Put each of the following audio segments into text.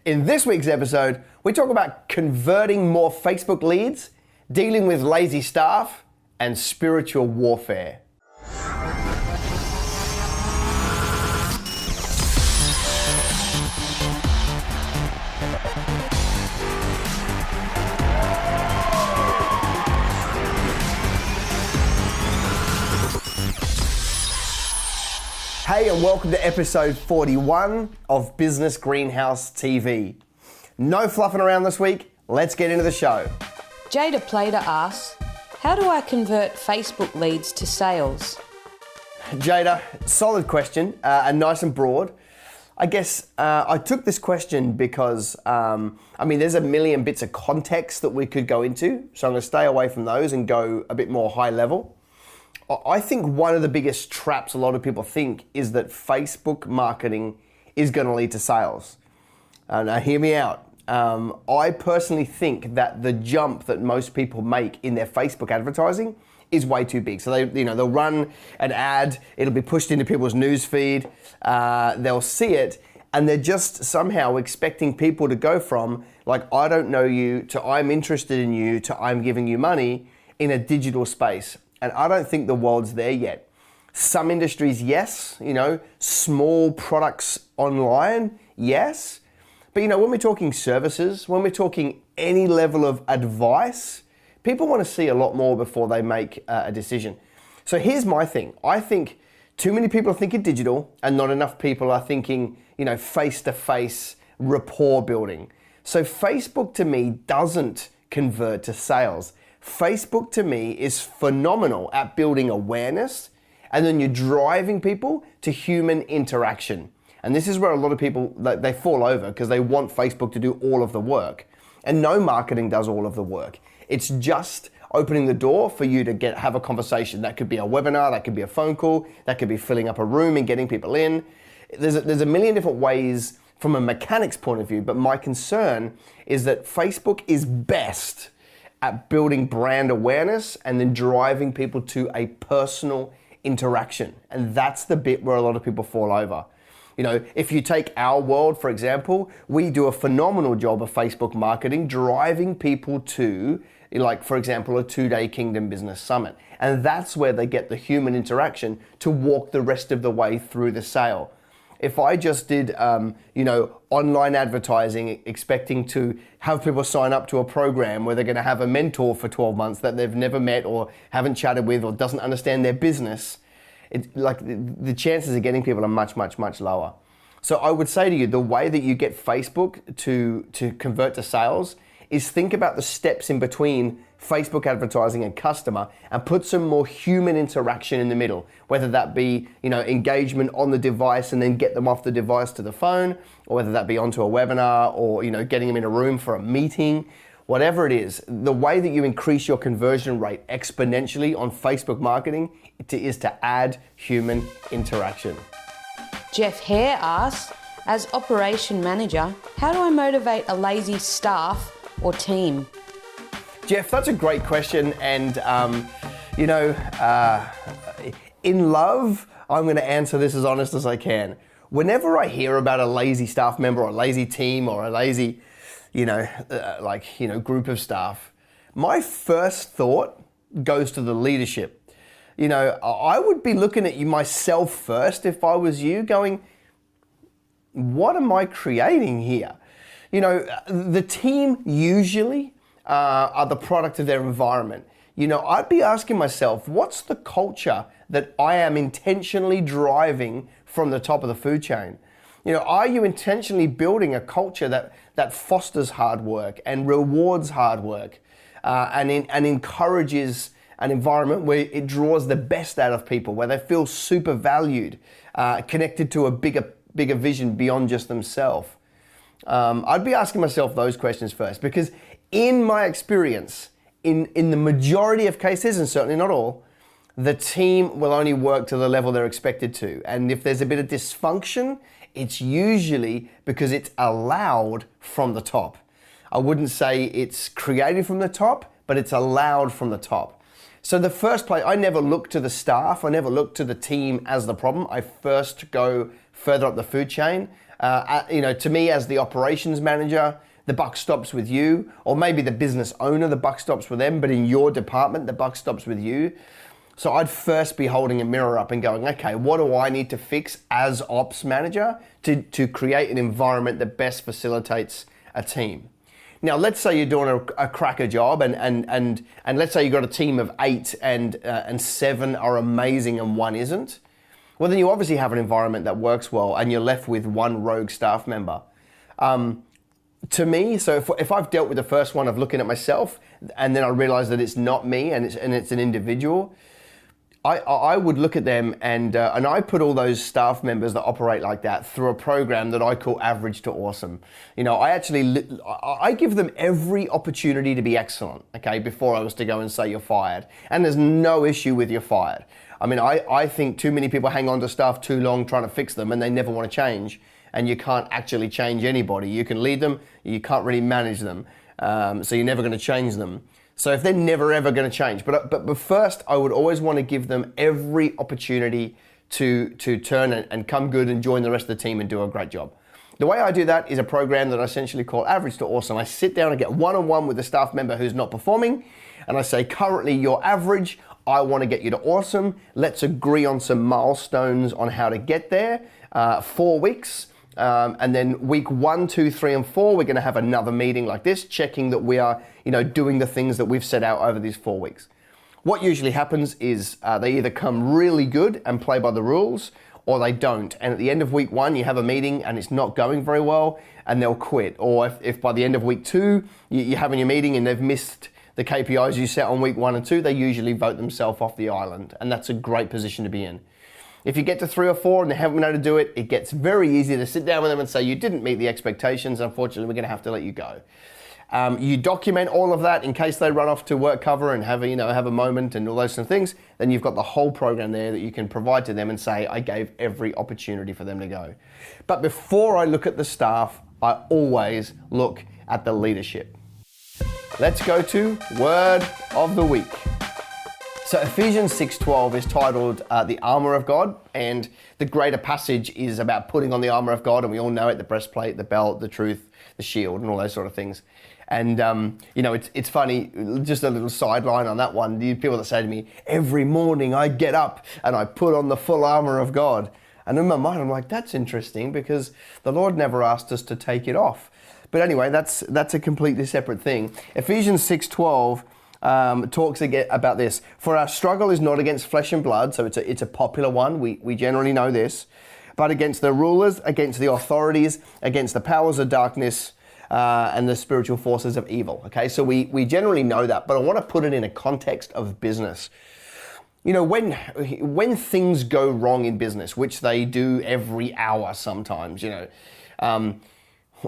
In this week's episode, we talk about converting more Facebook leads, dealing with lazy staff, and spiritual warfare. Hey, and welcome to episode 41 of Business Greenhouse TV. No fluffing around this week, let's get into the show. Jada Plater asks, how do I convert Facebook leads to sales? Jada, solid question, and nice and broad. I guess I took this question because, there's a million bits of context that we could go into, so I'm going to stay away from those and go a bit more high level. I think one of the biggest traps a lot of people think is that Facebook marketing is going to lead to sales. Now hear me out. I personally think that the jump that most people make in their Facebook advertising is way too big. So they'll run an ad, it'll be pushed into people's news feed, they'll see it, and they're just somehow expecting people to go from like, I don't know you, to I'm interested in you, to I'm giving you money in a digital space. And I don't think the world's there yet. Some industries, yes, small products online, yes. But when we're talking services, when we're talking any level of advice, people want to see a lot more before they make a decision. So here's my thing. I think too many people are thinking digital and not enough people are thinking, face-to-face rapport building. So Facebook to me doesn't convert to sales. Facebook to me is phenomenal at building awareness, and then you're driving people to human interaction. And this is where a lot of people, they fall over because they want Facebook to do all of the work. And no marketing does all of the work. It's just opening the door for you to have a conversation. That could be a webinar, that could be a phone call, that could be filling up a room and getting people in. There's a million different ways from a mechanics point of view, but my concern is that Facebook is best at building brand awareness and then driving people to a personal interaction. And that's the bit where a lot of people fall over. If you take our world, for example, we do a phenomenal job of Facebook marketing, driving people to, for example, a 2-day Kingdom Business Summit. And that's where they get the human interaction to walk the rest of the way through the sale. If I just did, online advertising, expecting to have people sign up to a program where they're going to have a mentor for 12 months that they've never met or haven't chatted with or doesn't understand their business, the chances of getting people are much, much, much lower. So I would say to you, the way that you get Facebook to convert to sales is think about the steps in between Facebook advertising and customer and put some more human interaction in the middle, whether that be, engagement on the device and then get them off the device to the phone, or whether that be onto a webinar or, getting them in a room for a meeting, whatever it is. The way that you increase your conversion rate exponentially on Facebook marketing is to add human interaction. Jeff Hare asks, as operation manager, how do I motivate a lazy staff or team? Jeff, that's a great question. And, in love, I'm going to answer this as honest as I can. Whenever I hear about a lazy staff member or a lazy team or a lazy, group of staff, my first thought goes to the leadership. I would be looking at you myself first if I was you, going, what am I creating here? The team usually are the product of their environment. I'd be asking myself, what's the culture that I am intentionally driving from the top of the food chain? Are you intentionally building a culture that fosters hard work and rewards hard work and encourages an environment where it draws the best out of people, where they feel super valued, connected to a bigger vision beyond just themselves? I'd be asking myself those questions first, because in my experience, in the majority of cases, and certainly not all, the team will only work to the level they're expected to. And if there's a bit of dysfunction, it's usually because it's allowed from the top. I wouldn't say it's created from the top, but it's allowed from the top. So the first place, I never look to the staff, I never look to the team as the problem. I first go further up the food chain To me as the operations manager, the buck stops with you, or maybe the business owner, the buck stops with them, but in your department, the buck stops with you. So I'd first be holding a mirror up and going, okay, what do I need to fix as ops manager to create an environment that best facilitates a team? Now, let's say you're doing a cracker job and let's say you've got a team of 8 and 7 are amazing and 1 isn't. Well, then you obviously have an environment that works well and you're left with 1 rogue staff member. To me, so if I've dealt with the first one of looking at myself and then I realize that it's not me and it's an individual, I would look at them and I put all those staff members that operate like that through a program that I call Average to Awesome. I give them every opportunity to be excellent, okay, before I was to go and say you're fired. And there's no issue with you're fired. I mean, I think too many people hang on to staff too long trying to fix them and they never want to change. And you can't actually change anybody. You can lead them, you can't really manage them. So you're never going to change them. So if they're never ever going to change, but first I would always want to give them every opportunity to turn and come good and join the rest of the team and do a great job. The way I do that is a program that I essentially call Average to Awesome. I sit down and get one-on-one with the staff member who's not performing, and I say, currently you're average, I want to get you to awesome. Let's agree on some milestones on how to get there. 4 weeks. And then week 1, 2, 3, and 4, we're going to have another meeting like this, checking that we are, doing the things that we've set out over these 4 weeks. What usually happens is they either come really good and play by the rules, or they don't. And at the end of week 1, you have a meeting and it's not going very well, and they'll quit. Or if by the end of week 2, you're having your meeting and they've missed the KPIs you set on week 1 and 2, they usually vote themselves off the island, and that's a great position to be in. If you get to 3 or 4 and they haven't been able to do it, it gets very easy to sit down with them and say, you didn't meet the expectations, unfortunately we're going to have to let you go. You document all of that in case they run off to work cover and have a moment and all those sort of things, then you've got the whole program there that you can provide to them and say, I gave every opportunity for them to go. But before I look at the staff, I always look at the leadership. Let's go to Word of the Week. So Ephesians 6:12 is titled The Armor of God, and the greater passage is about putting on the armor of God, and we all know it, the breastplate, the belt, the truth, the shield, and all those sort of things. And, it's funny, just a little sideline on that one, the people that say to me, every morning I get up and I put on the full armor of God. And in my mind, I'm like, that's interesting because the Lord never asked us to take it off. But anyway, that's a completely separate thing. Ephesians 6:12 talks again about this. For our struggle is not against flesh and blood, so it's a popular one. We generally know this, but against the rulers, against the authorities, against the powers of darkness, and the spiritual forces of evil. Okay, so we generally know that, but I want to put it in a context of business. When things go wrong in business, which they do every hour sometimes,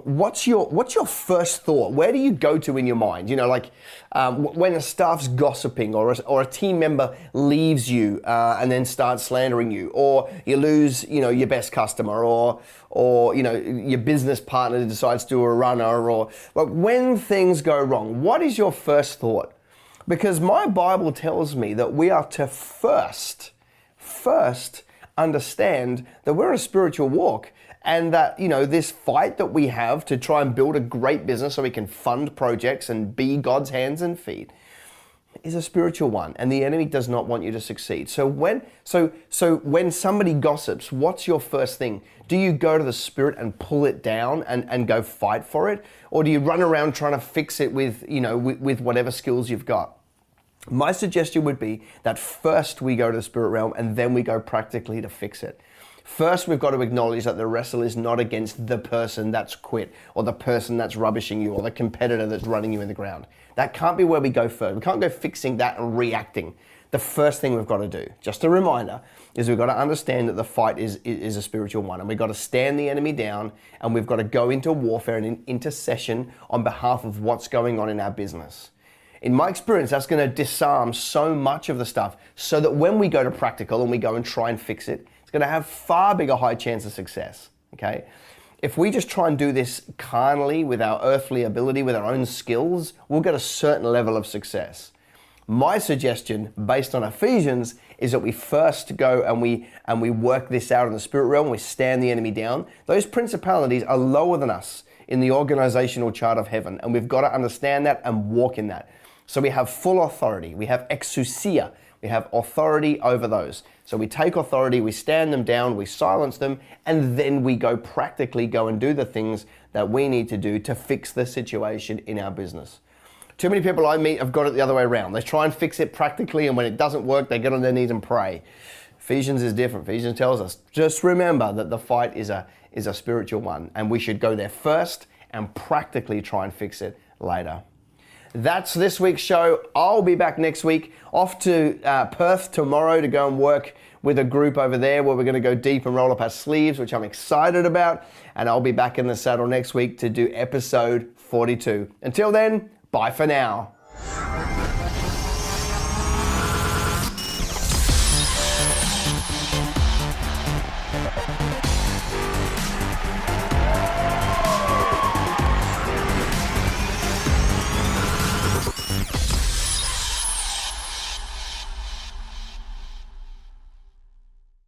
what's your first thought? Where do you go to in your mind? When a staff's gossiping or a team member leaves you and then starts slandering you, or you lose, your best customer, or your business partner decides to do a runner, or when things go wrong, what is your first thought? Because my Bible tells me that we are to first understand that we're in a spiritual walk. And that, this fight that we have to try and build a great business so we can fund projects and be God's hands and feet is a spiritual one. And the enemy does not want you to succeed. So when somebody gossips, what's your first thing? Do you go to the Spirit and pull it down and go fight for it? Or do you run around trying to fix it with whatever skills you've got? My suggestion would be that first we go to the spirit realm and then we go practically to fix it. First, we've got to acknowledge that the wrestle is not against the person that's quit, or the person that's rubbishing you, or the competitor that's running you in the ground. That can't be where we go first. We can't go fixing that and reacting. The first thing we've got to do, just a reminder, is we've got to understand that the fight is a spiritual one, and we've got to stand the enemy down, and we've got to go into warfare and in intercession on behalf of what's going on in our business. In my experience, that's going to disarm so much of the stuff so that when we go to practical and we go and try and fix it, it's going to have far bigger high chance of success, okay? If we just try and do this carnally with our earthly ability, with our own skills, we'll get a certain level of success. My suggestion, based on Ephesians, is that we first go and we work this out in the spirit realm. We stand the enemy down. Those principalities are lower than us in the organizational chart of heaven, and we've got to understand that and walk in that. So we have full authority. We have exousia. We have authority over those. So we take authority, we stand them down, we silence them, and then we practically go and do the things that we need to do to fix the situation in our business. Too many people I meet have got it the other way around. They try and fix it practically, and when it doesn't work, they get on their knees and pray. Ephesians is different. Ephesians tells us, just remember that the fight is a spiritual one, and we should go there first and practically try and fix it later. That's this week's show. I'll be back next week, off to Perth tomorrow to go and work with a group over there where we're going to go deep and roll up our sleeves, which I'm excited about. And I'll be back in the saddle next week to do episode 42. Until then, bye for now.